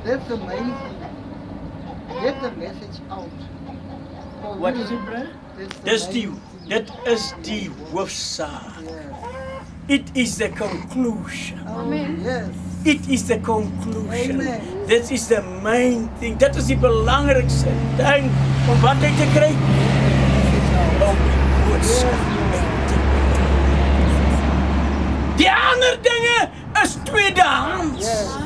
That's the main thing. Get the message out. For Wat you, is dit, broer? that's the Dis die, main thing. dit is die hoofsaak. Yes. It is the conclusion. Oh, yes. It is the conclusion. Amen. This is the main thing. Dit is die belangrikste ding om wat uit te kry. Om die boodskap uit te kry. Die ander dinge is tweedehands. Yes.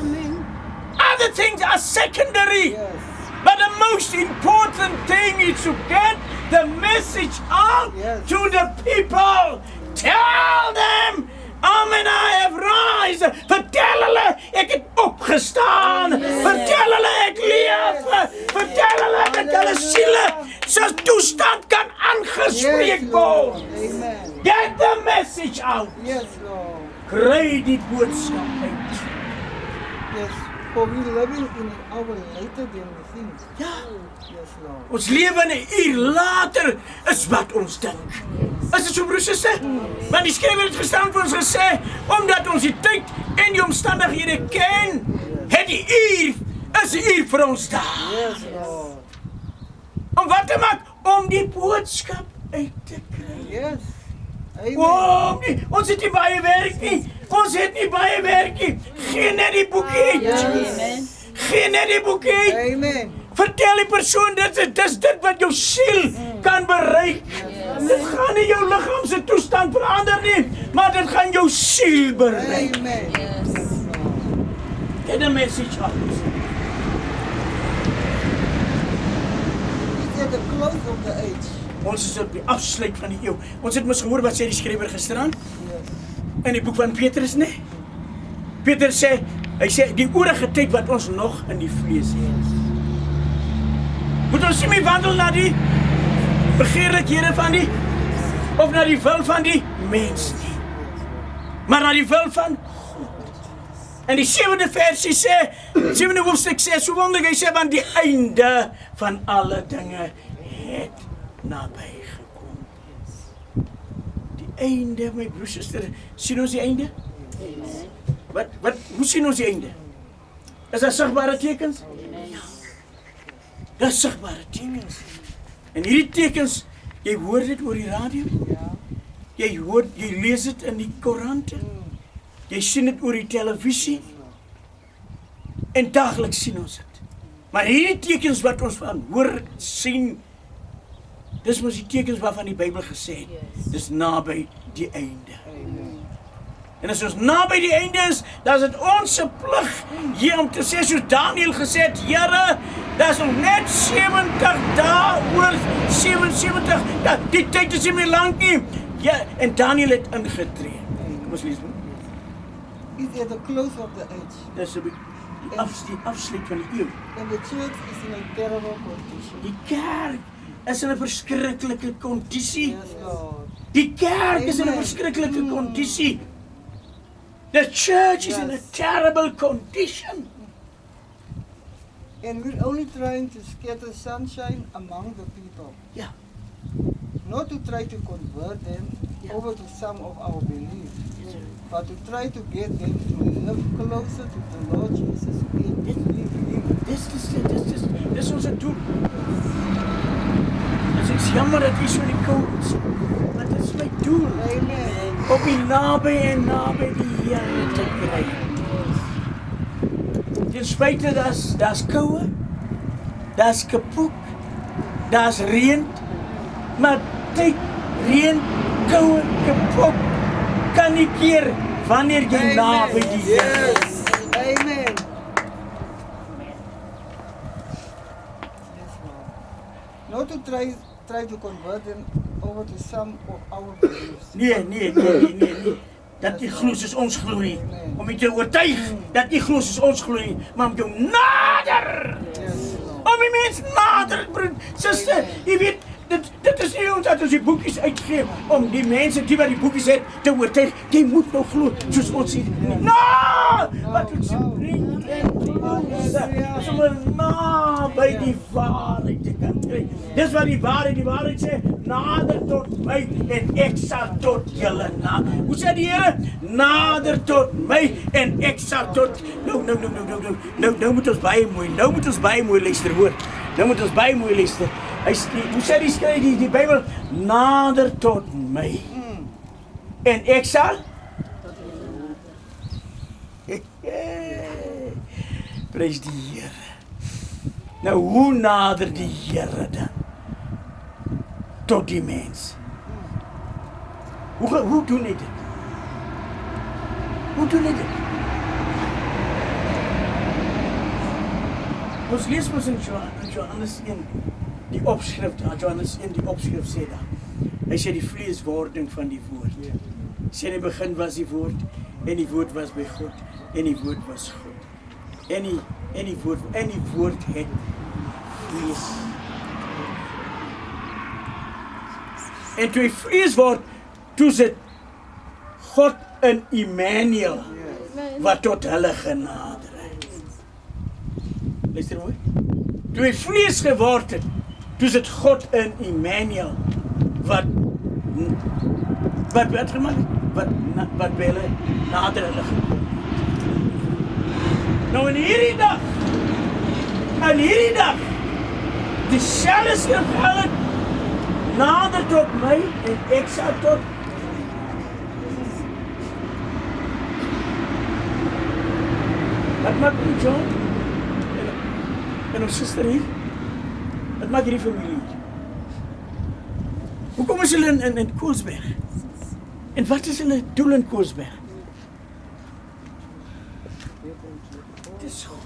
Other things are secondary. Yes. But the most important thing is to get the message out Yes. to the people. Tell them, Amen, I have rise. Vertel hulle, ek het opgestaan. Vertel hulle, ek leef. Vertel hulle, dat hulle siele sy toestand kan aangespreek word. Amen. Get the message out. Yes, Lord. Kry die boodskap uit. Yes. For we living in an hour later than we think. Ja. Yes, Lord. Ons lewe 'n uur later is wat ons dink. Is dit so, broers en susters? Want die skrywer het gestaan vir ons gesê, omdat ons die tyd en die omstandighede ken, het die uur is 'n uur vir ons daar. Yes, Lord. Om wat te maak? Om die boodskap uit te kry. Yes. Amen. Ons het nie baie werk nie. Ons het nie baie werk nie. Geen net die boekie uit. Geen net die boekie uit. Amen. Vertel die persoon, dis dit wat jou siel kan bereik. Dit gaan nie jou liggaamse toestand verander nie, maar dit gaan jou siel bereik. Amen. Get the message out. It's at the close of the age. Ons is op die afsluit van die eeu. Ons het mos gehoor wat sê die skrywer gisteraan Yes. in die boek van Petrus, né? Peter sê, hy sê die oorige tyd wat ons nog in die vlees het. Moet ons nie meer wandel na die begeerlikhede van die of na die wil van die mens nie, maar na die wil van God. En die 7de versie sê, 7de hoofstuk sê, so wonderlik, hy sê, want die einde van alle dinge het naby gekom. Die einde, my broer, suster, sien ons die einde? Hoe sien ons die einde? Is daar sigbare tekens? Ja. Dis sigbare tekens. En hierdie tekens, jy hoor dit oor die radio, jy lees dit in die koerante, jy sien dit oor die televisie, en daagliks sien ons dit. Maar hierdie tekens wat ons van hoor, sien, dis mos die tekens waarvan die Bybel gesê het, dis naby die einde. En as ons naby die einde is, dan is dit ons plig hier om te sê, soos Daniel gesê het, Here, daar is nog net 70 dae oor 77, die tyd is nie meer lang nie. Ja, en Daniel het ingetree. Kom ons lees. It's at the close of the age. Dis die afsluit van die eeu. And the church is in a terrible condition. Die kerk is in 'n verskriklike kondisie. Yes, Lord. Die kerk is in 'n Amen. verskriklike kondisie. The church is in a terrible condition. And we're only trying to scatter sunshine among the people. Ja. Not to try to convert them over to some of our beliefs, but to try to get them to live closer to the Lord Jesus and believe Him. Dis ons doel. Dit is jammer dat jy so die kou is, maar dit is my doel. Amen. Om die naby en naby die Here te kry. Ten spyte daar's koue, daar's kapoek, daar's reën, maar tyd, reën, koue, kapoek kan nie keer wanneer jy naby die Here is. Yes. Amen. Yes, Lord. Not to try to convert them over to some of our beliefs. Nee. Dat nie glo soos ons glo nie. Om jy te oortuig dat nie glo soos ons glo nie, maar om jou nader. Yes, Lord. Om die mens nader, broer, suster, jy weet, dit is nie ons dat ons die boekies uitgee om die mense die wat die boekies het te oortuig. Jy moet nou glo soos ons sê. Wat ons bring en is om na by die waarheid te kan kry. Dis wat die waarheid sê, nader tot my en ek sal tot julle nader. Hoe sê die Here? Nader tot my en ek sal tot. Nou moet ons baie mooi luister, hoor. Nou moet ons baie mooi luister. Hoe sê die skryf die Bybel? Nader tot my en ek sal prys die Here. Nou hoe nader die Here dan tot die mens? Hoe doen hy dit? Hoe doen hy dit? Ons lees mos in Johannes 1 die opskrif, Johannes 1 die opskrif sê daar. Hy sê die vleeswording van die woord. Sê in die begin was die woord en die woord was by God en die woord was God. En die woord het vlees. En toe hy vlees word, toe sit God in Immanuel wat tot hulle genader het. Luister mooi. Toe hy vlees geword het, toe sit God in Immanuel wat gemaak het? Wat by hulle nader hulle gekom. Nou in hierdie dag, die selfde skrif hulle nader tot my en ek sal tot. Wat maak die John? En ons suster hier? Wat maak hierdie familie? Hoekom is hulle in Koelsberg? En wat is hulle doel in Koelsberg? Dis God.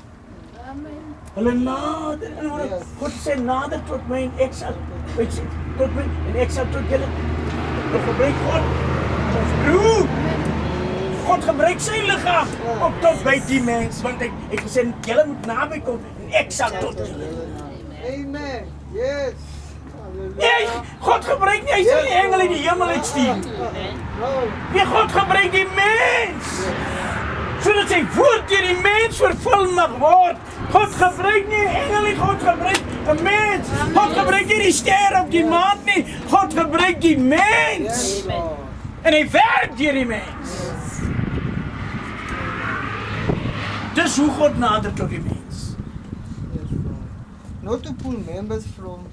Hulle nader, God sê nader tot my en ek sal, tot my en ek sal tot julle. Nou gebruik God ons broer. God gebruik sy liggaam om tot by die mens, want hy het gesê julle moet naby kom en ek sal tot julle. Amen. Yes. Nee, God gebruik nie, hy sal die engel in die hemel uitstuur. Nee, God gebruik die mens. Sodat sy woord deur die mens vervul mag word. God gebruik nie engel nie, God gebruik 'n mens. God gebruik nie die ster op die maan nie, God gebruik die mens. En hy werk deur die mens. Dis hoe God nader tot die mens. Not to pull members from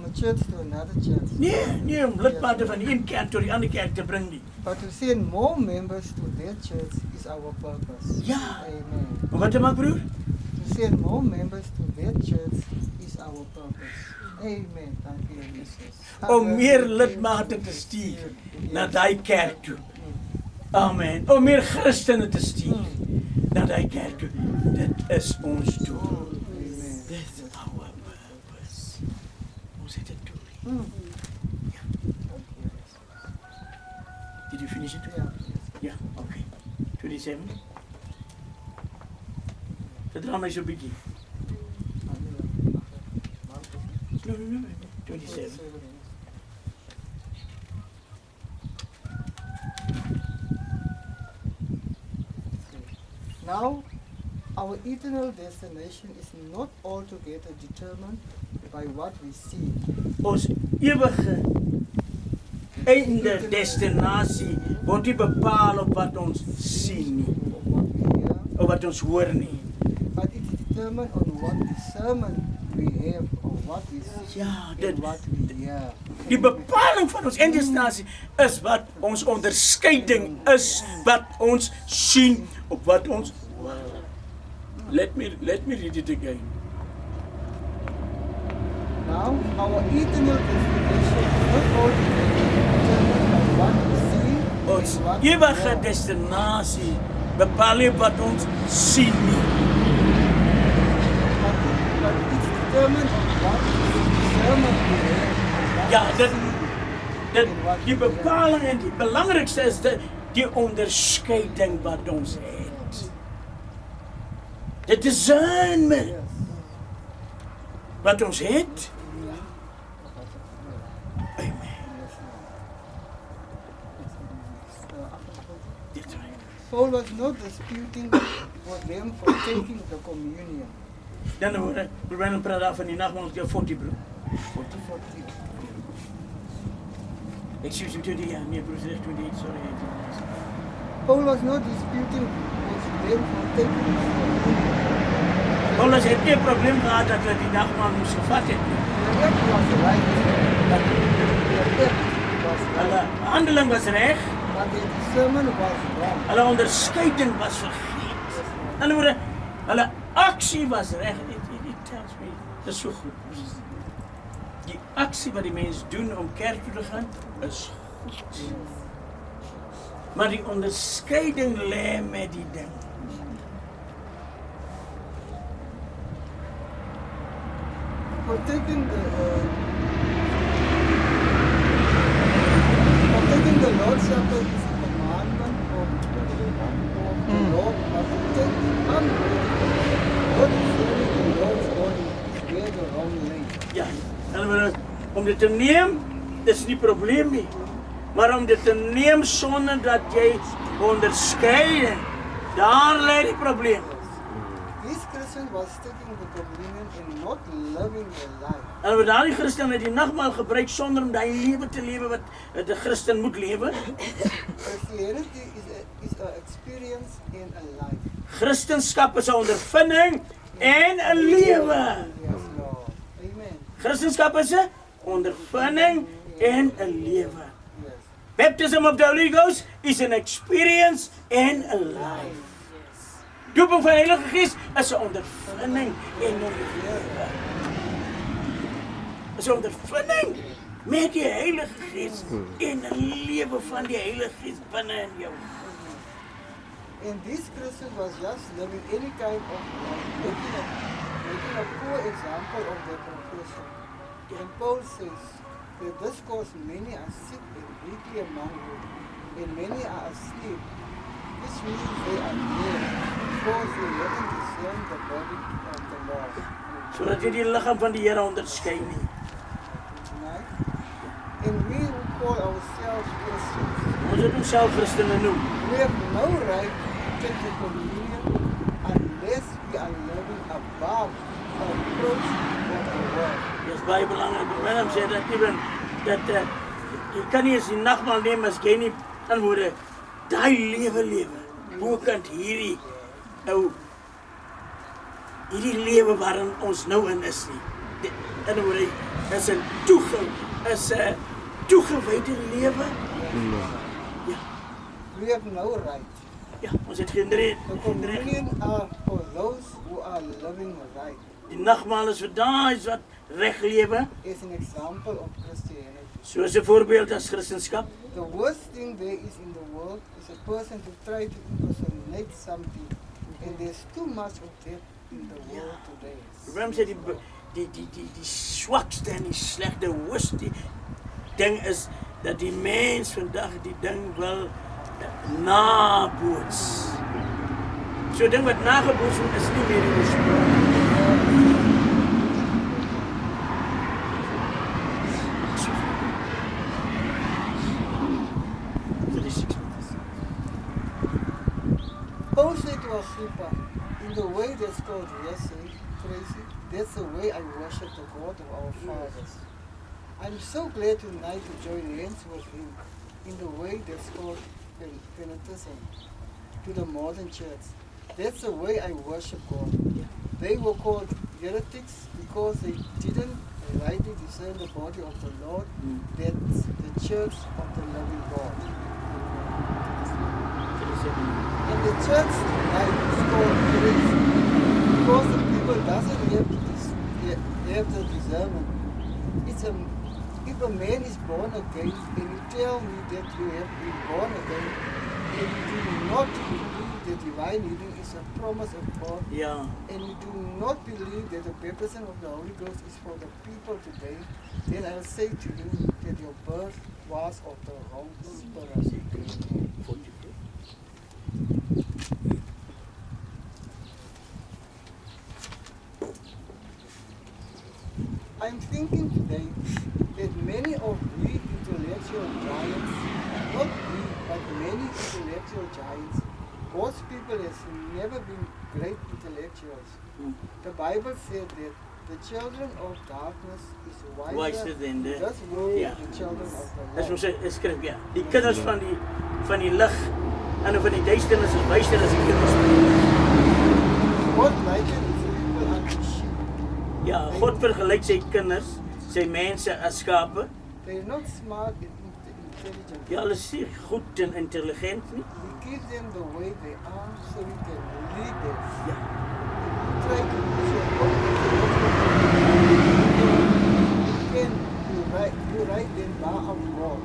a church to another church. Nee, om lidmate van die een kerk tot die ander kerk te bring nie. But to send more members to their church is our purpose. Ja. Amen. Wat te maak, broer? To send more members to their church is our purpose. Amen. Dank u, Jesus. Om meer lidmate te stuur na daai kerk toe. Amen. Om meer Christene te stuur na daai kerk toe. Dit is ons doel. Dit is our purpose. Ons het 'n doel. Ja. Did you finish it? Yeah, okay. 27. Verdra my so 'n bietjie. No, 27. Now, our eternal destination is not altogether determined by what we see. Ons ewige einde destinasie word nie bepaal op wat ons sien nie, of wat ons hoor nie. But it is determined on what discernment we have of what we see and what we hear. Die bepaling van ons eindestasie is wat ons onderskeiding is, wat ons sien op wat ons hoor. Let me read it again. Now, our eternal destination is not altogether determined by what we see Ons and what we ewige hear. destinasie bepaal nie wat ons sien nie. But it's determined on what discernment we have. Ja, die bepaling en die belangrikste is die onderskeiding wat ons het. Die discernment wat ons het. Amen. Dit right. Paul was not disputing with them for taking the communion. Dan hoor ek, probeer praat daar van die nagmaal jou 40 bro. Excuse me, 20, yeah, nee, broer, 28, sorry. Paul was not disputing with them for taking the Paulus het nie 'n probleem gehad dat hulle die nagmaal moes gevat het nie. The act was right. The act was Hulle right. handeling was reg, But the sermon was wrong. hulle onderskeiding was verkeerd. In ander woorde, hulle aksie was reg. It tells me, dis so goed. Die aksie wat die mens doen om kerk toe te gaan, is goed. Maar die onderskeiding lê met die ding. For taking the Lord's Supper is a commandment of the Lord, but to take not serving the Lord's body is where the wrong lay. Ja, in ander woorde, om dit te neem, dis nie probleem nie. Maar om dit te neem sonder dat jy onderskeiding, daar lê die probleem. This Christian was taking the communion and not living the life. En wat daardie Christen het die nagmaal gebruik sonder om daai lewe te lewe wat 'n Christen moet lewe. Christianity is an experience in a life. Christendom is 'n ondervinding en 'n lewe. Yes, Lord. Amen. Christendom is 'n ondervinding en 'n lewe. Yes. Baptism of the Holy Ghost is an experience and a life. Dooping van die Heilige Gees is 'n ondervinding en 'n lewe. Is 'n ondervinding met die Heilige Gees en 'n lewe van die Heilige Gees binne in jou. And this Christian was just living any kind of life, making a poor example of their profession. And Paul says that this cause many are sick and weakly among you, and many are asleep, which means they are dead, because they haven't discerned the body of the Lord. Sodat jy die liggaam van die Here onderskei nie. Right? And we who call ourselves Christians, Ons het onsself Christene noem. we have no right to take the communion unless we are living above the approach of the world. Dit is baie belangrik. Willem sê dat ewen dat jy kan nie eens die nagmaal neem as jy nie in woorde daai lewe bokant hierdie lewe waarin ons nou in is nie. In woorde is 'n toegewyde lewe. Ja, We have no right. ja, ons het geen rede. The communion are for those who are living right. Die nagmaal is vir daai wat reg lewe, Is an example of Christianity. soos 'n voorbeeld as Christendom. The worst thing there is in the world is a person to try to impersonate something, and there's too much of that in the world today. Willem sê die swakste en die slegste hoogste ding is dat die mens vandag die ding wil naboots. So 'n ding wat nageboots word is nie meer die oorsprong. Paul said to Agrippa, in the way that's called Tracy, that's the way I worship the God of our fathers. I'm so glad tonight to join hands with him in the way that's called Penteism to the modern church. That's the way I worship God. They were called heretics because they didn't rightly discern the body of the Lord. That's the church of the living God. And the church tonight is called grace because the people doesn't have the discernment. If a man is born again and you tell me that you have been born again and you do not believe that divine healing is a promise of God, Ja, and you do not believe that the baptism of the Holy Ghost is for the people today, then I'll say to you that your birth was of the wrong spirit. I'm thinking today that many of we intellectual giants, not we, but many intellectual giants, God's people has never been great intellectuals. The Bible said that The children of darkness is Wiser wiser than the- this world Ja. the children of Dis the ons light. skrif, ja. Die kinders van die lig en van die duisternis is wyser as die kinders van die lig. God likened his people unto sheep. Ja, God vergelyk sy kinders, sy mense as skape. They are not smart and intelligent. Ja, hulle is nie goed en intelligent nie. We give them the way they are so we can lead them. Ja. We try to you write them law of God.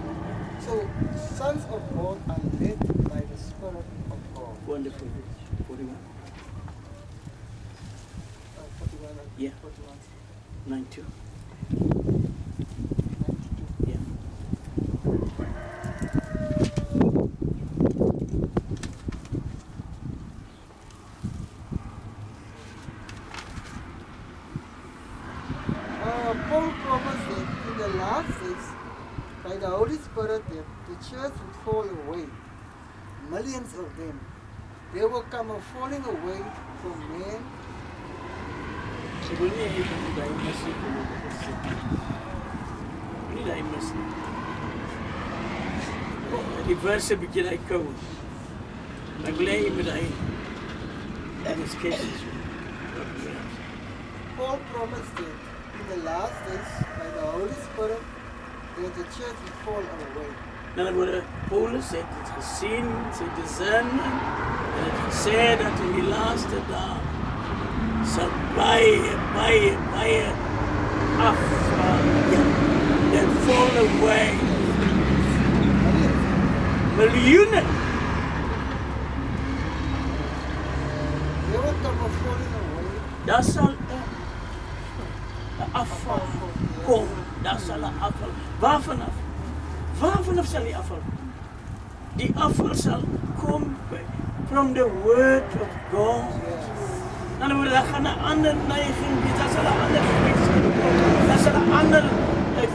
So sons of God are led by the Spirit of God. Wonderful. 41, 41 and Yeah. 41. 92. 92. Ja. Paul promised that in the last days, by the Holy Spirit, that the church would fall away. Millions of them. There will come a falling away from men. Ek wil nie hê dat jy mis nie. Nie dat jy mis nie. Die verse bietjie uitkou. Ek wil hê jy moet hy en skets. Paul promised that in the last days, by the Holy Spirit, that the church would fall away. Dan word Paulus het dit gesien, sy discernment en het gesê dat in die laaste dae sal baie afval, and fall away. Miljoene. There will come a falling away. Daar sal 'n afval kom. Daar sal 'n afval. Waarvan af? Waarvan af sal die afval kom? Die afval sal kom from the word of God. Dan word daar gaan 'n ander neiging wees, daar sal 'n ander gees kom. Daar sal 'n ander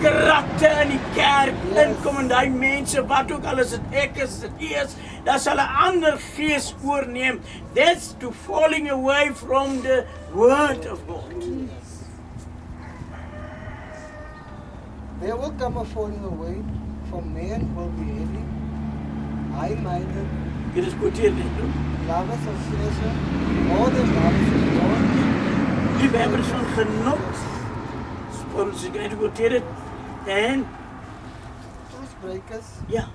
karakter in die kerk inkom en daai mense wat ook al is dit ek is dit is, daar sal 'n ander gees oorneem. That's to falling away from the word of God. There will come a falling away from men who will be heavy, high-minded, Dit is kwartier net, no? lovers of pleasure, more than lovers of God, Liefhebbers van genot. Paulus het net gekwoteer het. En truth breakers, ja,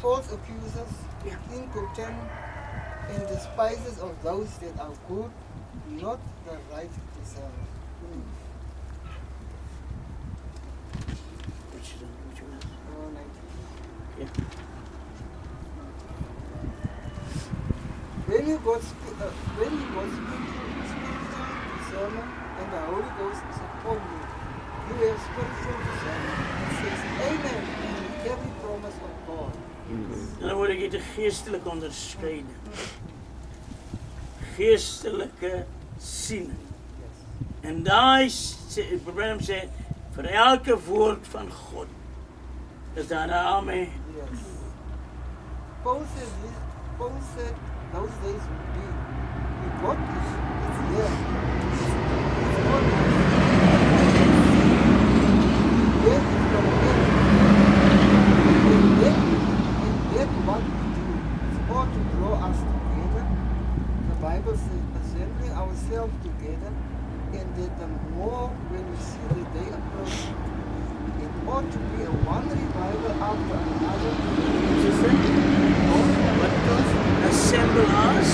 false accusers, Yeah. incontent, and despisers of those that are good, not the right deserve. wat je dan moet je wel. Oh, 19. Ja. When you got spiritual discernment and the Holy Ghost is upon you, you have spiritual discernment. It says amen in every promise of God. En dan word ek uit 'n geestelike onderskeiding. Geestelike siening. En daai Abraham sê vir elke woord van God is daar 'n amen. Yes. Paul said those days would be. God is here. It's God. Yet from him. And yet what we do is all to draw us together. The Bible says assembling ourselves together, and that the more when we see the day approaching, it ought to be a one revival after another. Wat is dit? Assemble us.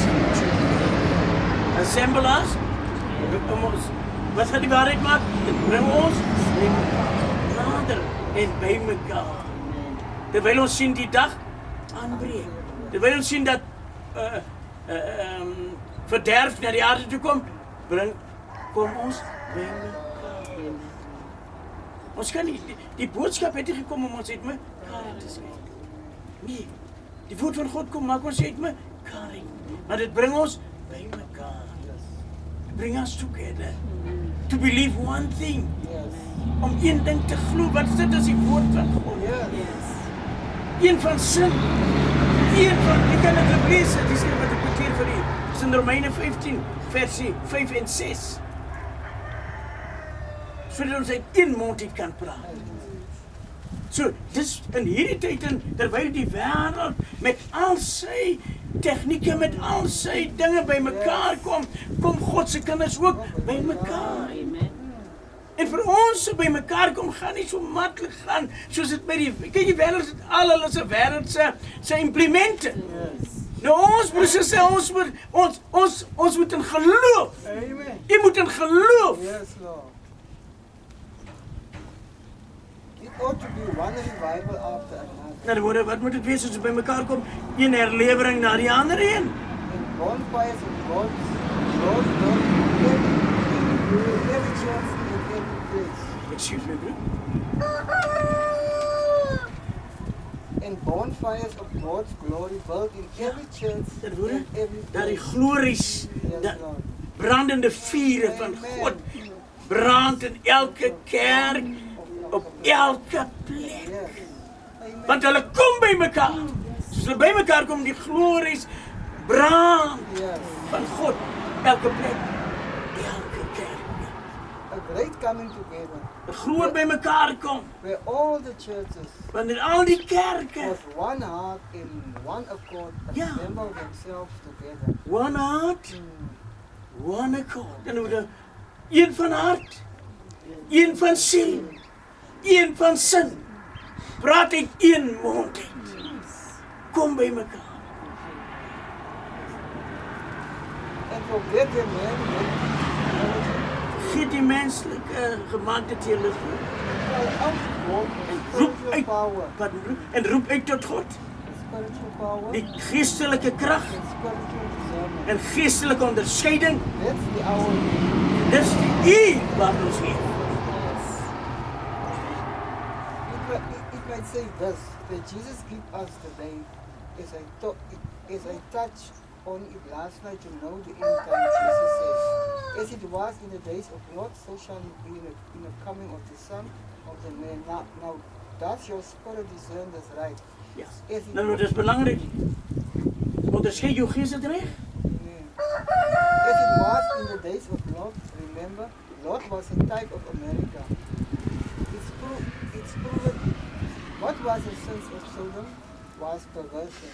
Assemble us. Wat gaan die waarheid maak? Dit bring ons nader en by mekaar. Terwyl ons sien die dag aanbreek. Terwyl ons sien dat verderf na die aarde toe kom ons by mekaar. Ons kan nie, die boodskap het nie gekom om ons uit mekaar te skei. Nee, die woord van God kom maak ons uit mekaar uit. Maar dit bring ons by mekaar. Bring us together. To believe one thing. Yes. Om een ding te glo, wat is dit as die woord van God? Yes. Een van sin. Een van, jy kan dit lees, dit is wat ek kwartier vir u. Dit is in Romeine 15, versie 5 en 6. sodat ons uit een mond uit kan praat. So, dis in hierdie tyd en terwyl die wêreld met al sy tegnieke, met al sy dinge bymekaar kom God se kinders ook bymekaar. En vir ons so bymekaar kom gaan nie so maklik gaan soos dit by die kyk die wêreld het al hulle se wêreld se implemente. Nou ons presies ons moet in geloof. Amen. Jy moet in geloof. Yes, Lord. It ought to be one revival after another. Nou word wat moet dit wees as ons bymekaar kom? Een herlewering na die ander een. And bonfires of God's Lord, every church and every place. Excuse me, bro. And bonfires of God's glory built in every church Dat word and every dat die place. glories, Yes, dat Lord. brandende vuure van God brand in elke kerk, op elke plek. Yes. Amen. Want hulle kom bymekaar. Soos hulle bymekaar kom, die glories brand Yes. van God, elke plek, elke kerk. A great coming together 'n Groot bymekaar kom, where all the churches wanneer al die kerke with one heart in one accord Ja. assemble themselves together. one heart, one accord. En hoe een van hart, een van siel, een van sin. Praat uit een mond uit. Kom bymekaar. And forget the man Gee die menslike gemaakte teologie cry out to God en with roep spiritual uit, power. en roep uit tot God. Spiritual power Die geestelike krag and spiritual discernment. en geestelike onderskeiding. That's the hour. Dis die uur wat ons leef. It might say this, that Jesus give us today as I touched on it last night to know the end time, Jesus says, as it was in the days of Lot, so shall it be in the coming of the Son of the Man. Now does your spirit discern this right? Ja. As it, Nou, dis belangrik. Onderskei jou gees dit reg? as it was in the days of Lot, remember, Lot was a type of America. It's proven what was the sins of Sodom was perversion.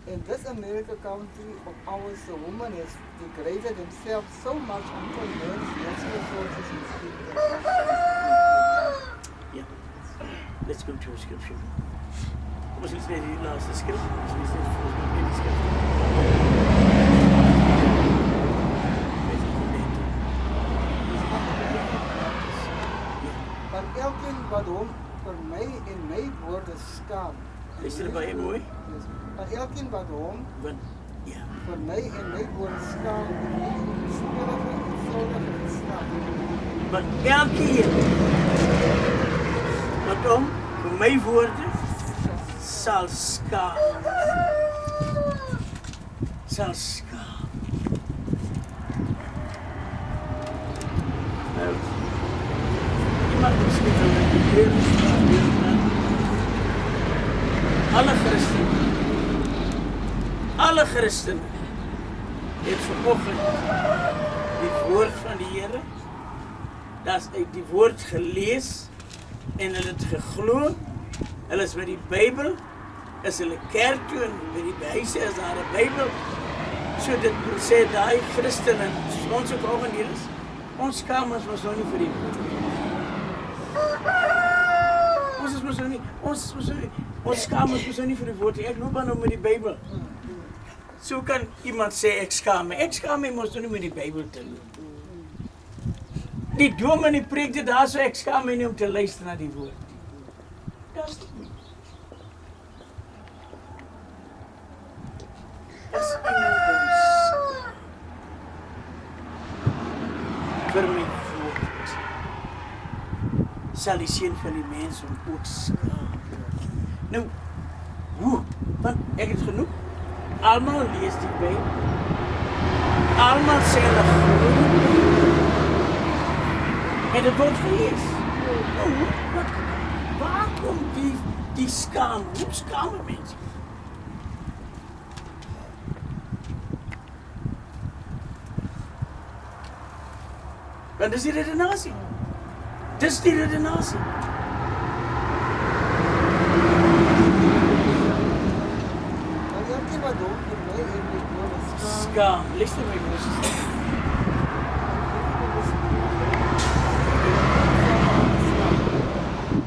In this America country of ours, the woman has degraded themselves so much until man's natural forces is being Ja. Let's go to a scripture. Ons lees net die laaste skrif. Ons lees net volgens my die skrif. Maar elkeen wat hom vir my en my woorde skaam. Luister baie mooi. Maar elkeen wat hom Want ja, vir my en my woorde skaam, en nie onskuldige en sondige gestraf. want elkeen wat hom vir my woorde sal skaam. Sal skaam. Nou, iemand miskien wil dit probeer verstaan. Alle Christene het vanoggend die woord van die Here, dat uit die woord gelees en hulle het geglo. Hulle is met die Bybel, is hulle kerk toe en by die huise is daar 'n Bybel. So dit wil sê daai Christene, soos ons ook vanoggend hier is, ons skaam ons mos nou nie vir die woord. Ons skaam ons mos nou nie vir die woord. Ek loop maar nou met die Bybel. So kan iemand sê ek skaam my. Ek skaam my mos nou nie met die Bybel te loop. Die dominee die preek dit daar so ek skaam my nie om te luister na die woord. Dis nie. Dis iemand ons vir my woord. Sal die seun van die mens om ook skaam. Nou, hoe? Want ek het genoeg. Almal lees die Bybel. Almal sê hulle glo. En dit word gelees. Nou, waar kom die skaam? Hoe skaam mense? Want dis die redenasie. Dis die redenasie. Maar elkeen wat hom vir my en my woorde Skaam. Luister my broers.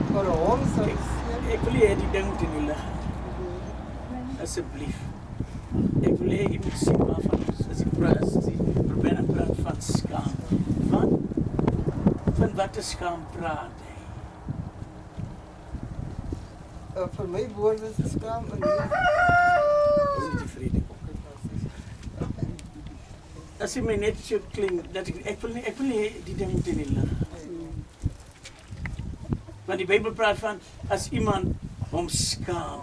vir hom sal Ek wil hê die ding moet in die lig. Asseblief. Ek wil hê jy moet sien waarvan ons as ek praat, as jy probeer praat van skaam. Van wat 'n skaam praat hy? vir my woorde is skaam en Dis nie tevrede. As jy my net so klink dat ek wil nie die ding moet in die lig. Want die Bybel praat van as iemand hom skaam.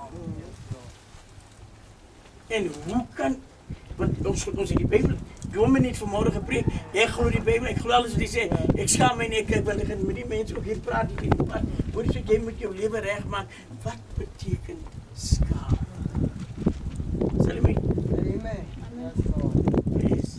En hoe kan, want ons het die Bybel, Dominee net vanmorgen gepreek, ek glo die Bybel, ek glo alles wat hy sê, ek skaam my nie, kyk, want ek gaan met die mense ook hier praat, hoor jy sê, jy moet jou lewe reg maak, wat beteken skaam? Sal jy my? Amen. Yes, Lord. Please.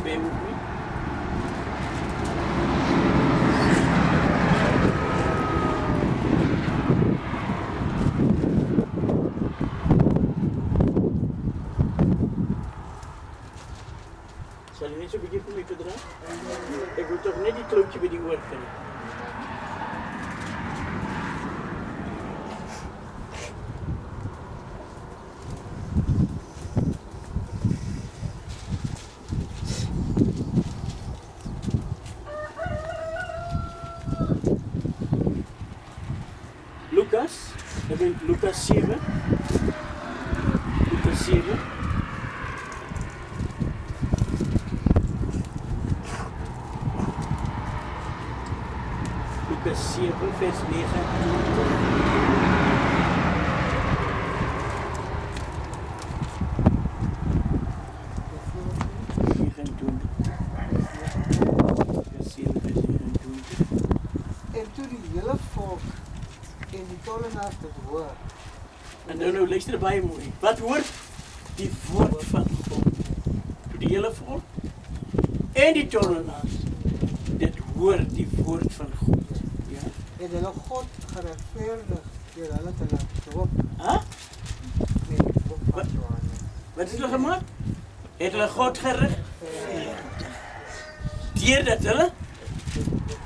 Bear with me. Sal jy net so 'n bietjie vir my bedra? Ek wil tog net die kloutjie by die oor kry. Lukas 7. Lukas 7. Lukas 7 vers 29. En toe die hele volk en die tollenaars dit hoor. En nou luister baie mooi. Wat hoor? Die woord van God. Toe die hele volk en die tollenaars dit hoor die woord van God. Ja. En hulle God geregverdig deur hulle te laat doop. Huh? Nee, doop van Johannes. Wat is hulle gemaak? Het hulle God geregverdig? Deurdat hulle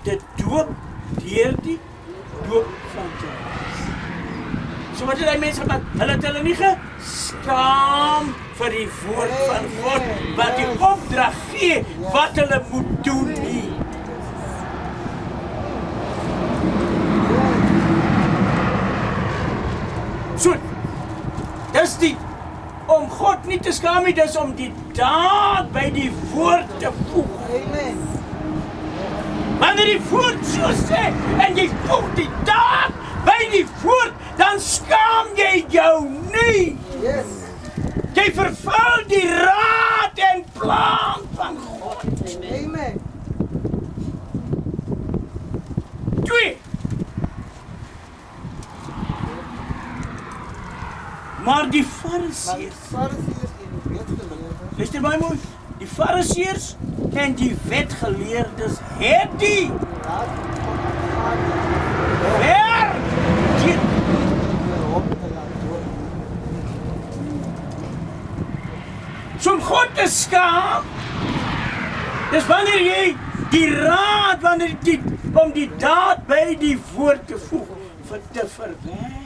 dit doop deur die doop van Johannes. So wat het die mense gemaak? Hulle het hulle nie geskaam vir die woord van God wat die opdrag gee wat hulle moet doen nie. So, dis die om God nie te skaam nie, dis om die daad by die woord te voeg. Amen. Wanneer die woord so sê en jy voeg die daad by die woord, dan skaam jy jou nie. Yes. Jy vervul die raad en plan van God. Amen. 2. Maar die Fariseërs, luister baie mooi, die Fariseërs en die wetgeleerdes het die so om God te skaam, dis wanneer jy die raad, om die daad by die woord te voeg, te verwerk.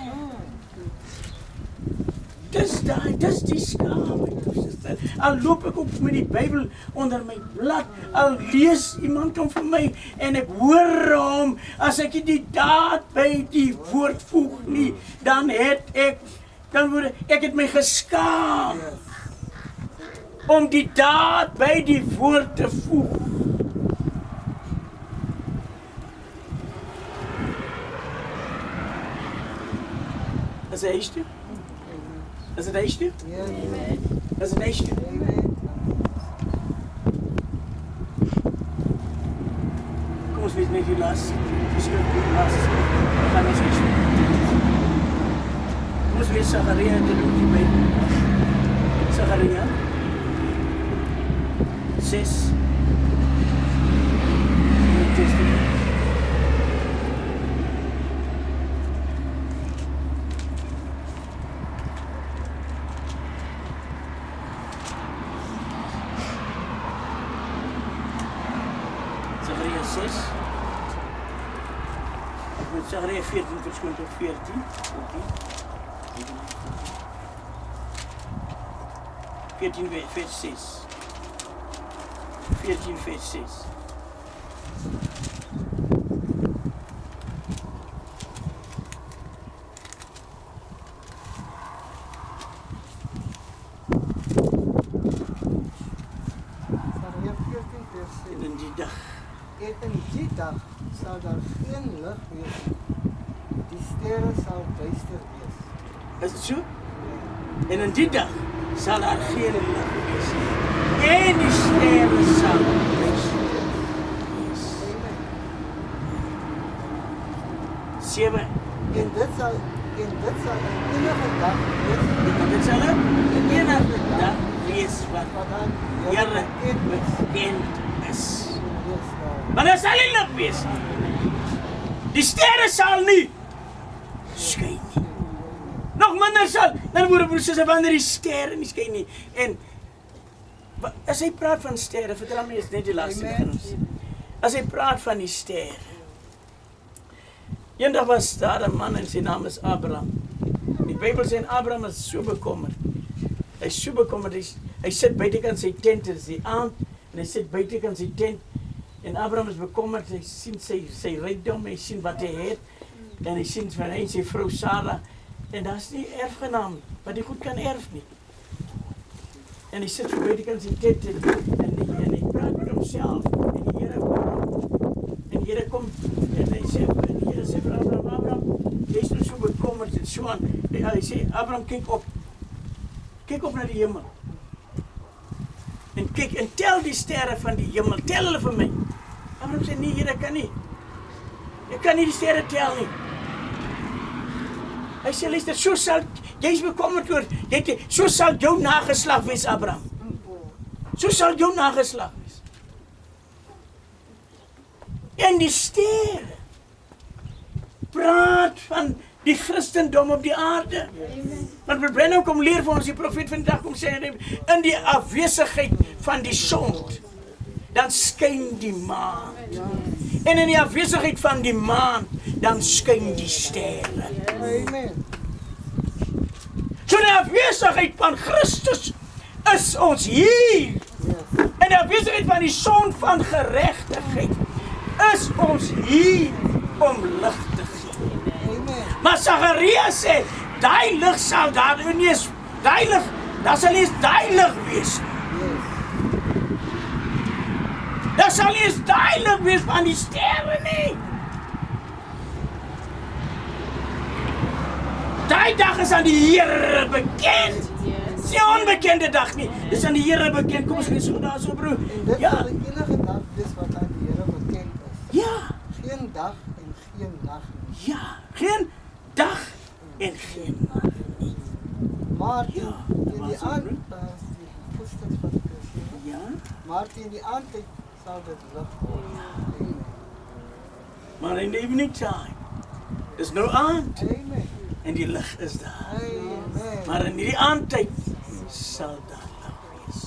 dis die skaam. Al loop ek op met die Bybel onder my blad, al lees iemand kom vir my en ek hoor hom, as ek die daad by die woord voeg nie, dan ek het my geskaam om die daad by die woord te voeg. Is dit huis toe? Is dit huis toe? Is dit huis toe? Kom ons lees net die laaste skrif, die laaste skrif van ons huis toe. Kom ons lees Sagaria te doen die Bybel. Sagaria 6. Sagaria 14 verskoon tot 14. 14 vers 6. 14 vers 6. En in die dag sal daar geen lig wees. Die sterre sal duister wees. Is dit so? En in die dag sal daar geen lig wees. En die sterre sal duister wees. 7. En dit sal 'n enige dag wees. En dit sal 'n enige dag wees wat Here bekend is. Maar dit sal nie lig wees nie. Die sterre sal nie skyn nie. Nog minder sal, dan word presies wanneer die sterre nie skyn nie. En as hy praat van sterre, vertel my is net die laaste van ons. As hy praat van die sterre. Eendag was daar 'n man en sy naam is Abraham. Die Bybel sê Abraham is so bekommerd. Hy is so bekommerd, hy sit buitekant sy tent, dit is die aand, en hy sit buitekant sy tent. En Abraham is bekommerd, hy sien sy rykdom, hy sien wat hy het, en hy sien van hy en sy vrou Sarah, en daar is nie erfgenaam, wat hy goed kan erf nie. En hy sit buite kan sy tent, en hy praat met homself, en die Here kom, en die Here sê vir Abraham, jy is nou so bekommerd, en so aan, hy sê, Abraham, kyk op na die hemel, en kyk, en tel die sterre van die hemel, tel hulle vir my. Abraham sê, nee, Here, ek kan nie. Ek kan nie die sterre tel nie. Hy sê, luister, so sal, jy is bekommerd oor, so sal jou nageslag wees, Abraham. So sal jou nageslag wees. En die sterre praat van die Christendom op die aarde. Want Branham kom leer vir ons, die profeet van die dag kom sê, in die afwesigheid van die son, dan skyn die maan. En in die afwesigheid van die maan, dan skyn die sterre. Amen. So die afwesigheid van Christus is ons hier. En die afwesigheid van die son van geregtigheid is ons hier om lig te gee. Maar Sagaria sê, daai lig sal daar nie eens, daar sal nie eens daai lig wees. Daar sal nie eens daai lig wees van die sterre nie. Daai dag is aan die Here bekend. Dis nie 'n onbekende dag nie. Dis aan die Here bekend. Kom ons lees so daar so broer. En dit sal enige dag wees wat aan die Here bekend is. Ja. Geen dag en geen nag nie. Ja, geen dag en geen nag nie. Maar Ja, in die aand, Ja. maar in die aandtyd sal dit lig word. Maar in the evening time, is nou aand Amen. en die lig is daar. Amen. Maar in die aandtyd sal daar lig wees.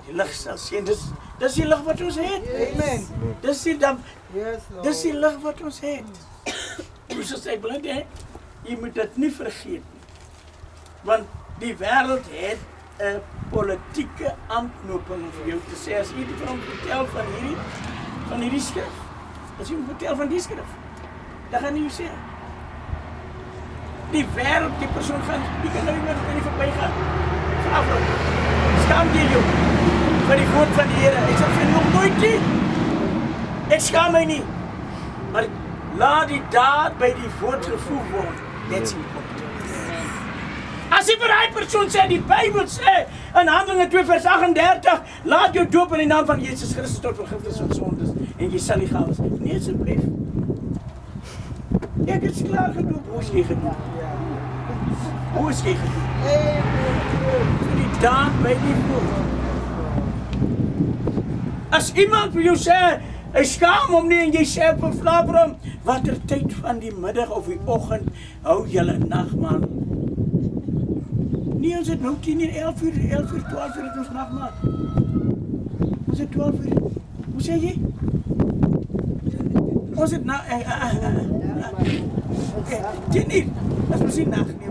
Die lig sal skyn. Dis die lig wat ons het. Amen. Dis die Yes, Lord. Dis die lig wat ons het. Moes sê blind hè? Jy moet dit nie vergeet nie. Want die wêreld het 'n politieke aanknoping om vir jou te sê as iemand van vertel van hierdie skrif. As jy vertel van die skrif, dan gaan jy sê. Die wêreld, die persoon gaan, die kan nou nie verbygaan. Afloop. Skaam jy jou vir die woord van die Here? Ek sê nog nooit nie. Ek skaam my nie. Maar laat die daad by die woord gevoeg word. That's important. As jy vir hy persoon sê, die Bybel sê, in Handelinge 2 vers 38, laat jou doop in die naam van Jesus Christus tot vergifnis van sondes en jy sal die gawes. Nee, asseblief. Ek is klaar gedoop. Hoe is jy gedoop? Hoe is jy gedoop? So die daad by die woord. As iemand vir jou sê, ek skaam hom nie en jy sê vir Flabram, watter tyd van die middag of die oggend hou julle nagmaal? Nee, ons het nou 10:00, 11:00, 12:00 het ons nagmaal. Ons het 12:00. Hoe sê jy? Ons het 10:00. Dat is misschien nacht niet.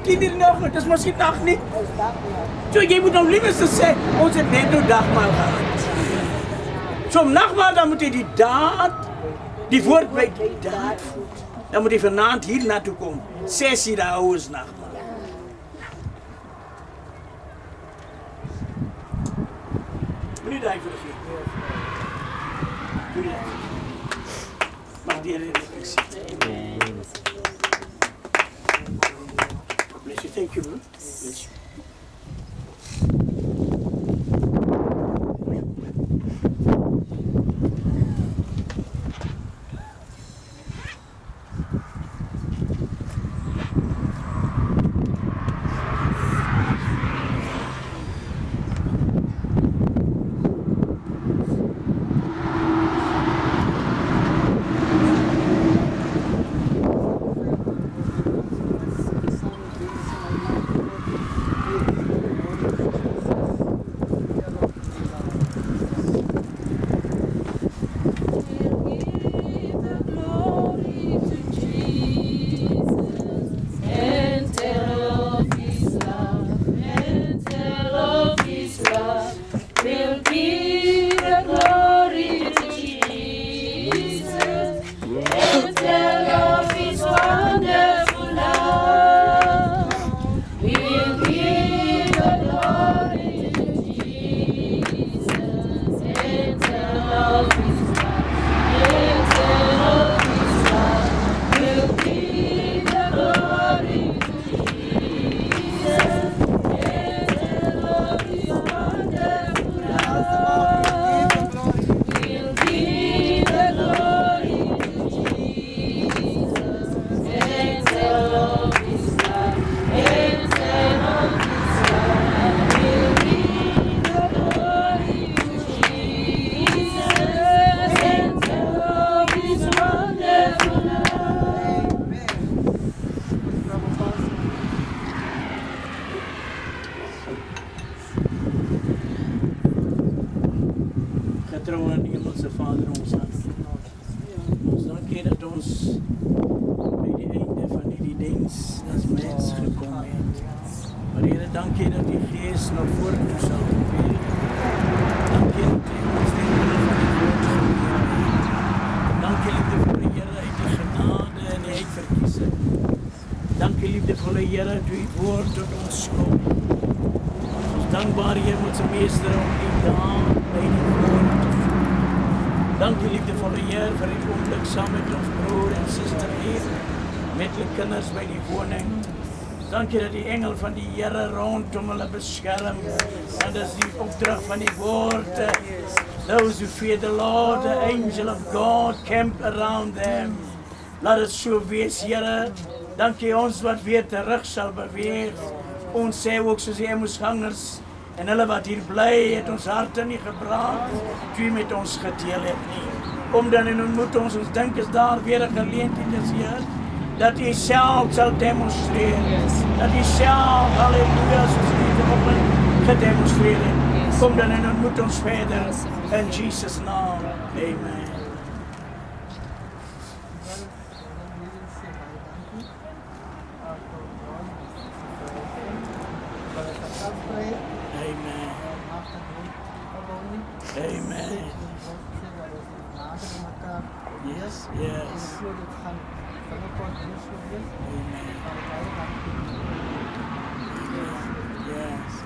10:00 nog, dat is misschien nacht niet. Zo, je moet nou liever zeggen, ons het net door dagmaal gehad. Zo, nachtmaal, dan moet je die daad, die woord bij die daad voelen. Dan moet je vanavond hier naartoe komen. 6 uur ouders nachtmaal. Meneer Dijk voor de vier. Meneer Dijk. Mag die herinnering zien. Bless you, thank you, bro. Bless you. Dankie dat die engel van die Here rondom hulle beskerm. En dis die opdrag van die woord. Those who fear the Lord, the angel of God camp around them. Laat dit so wees, Here. Dankie ons wat weer terug sal beweeg. Ons sê ook soos die Emmausgangers en hulle wat hier bly, het ons harte nie gebraak, toe met ons gedeel het nie. Kom dan en ontmoet ons dink is daar weer 'n geleentheid is, Here. Dat jy self sal demonstreer. Dat jy self, halleluja, soos jy vanoggend gedemonstreer het. Kom dan en ontmoet ons verder. In Jesus' naam. Amen. Amen. Yes, yes. Yes.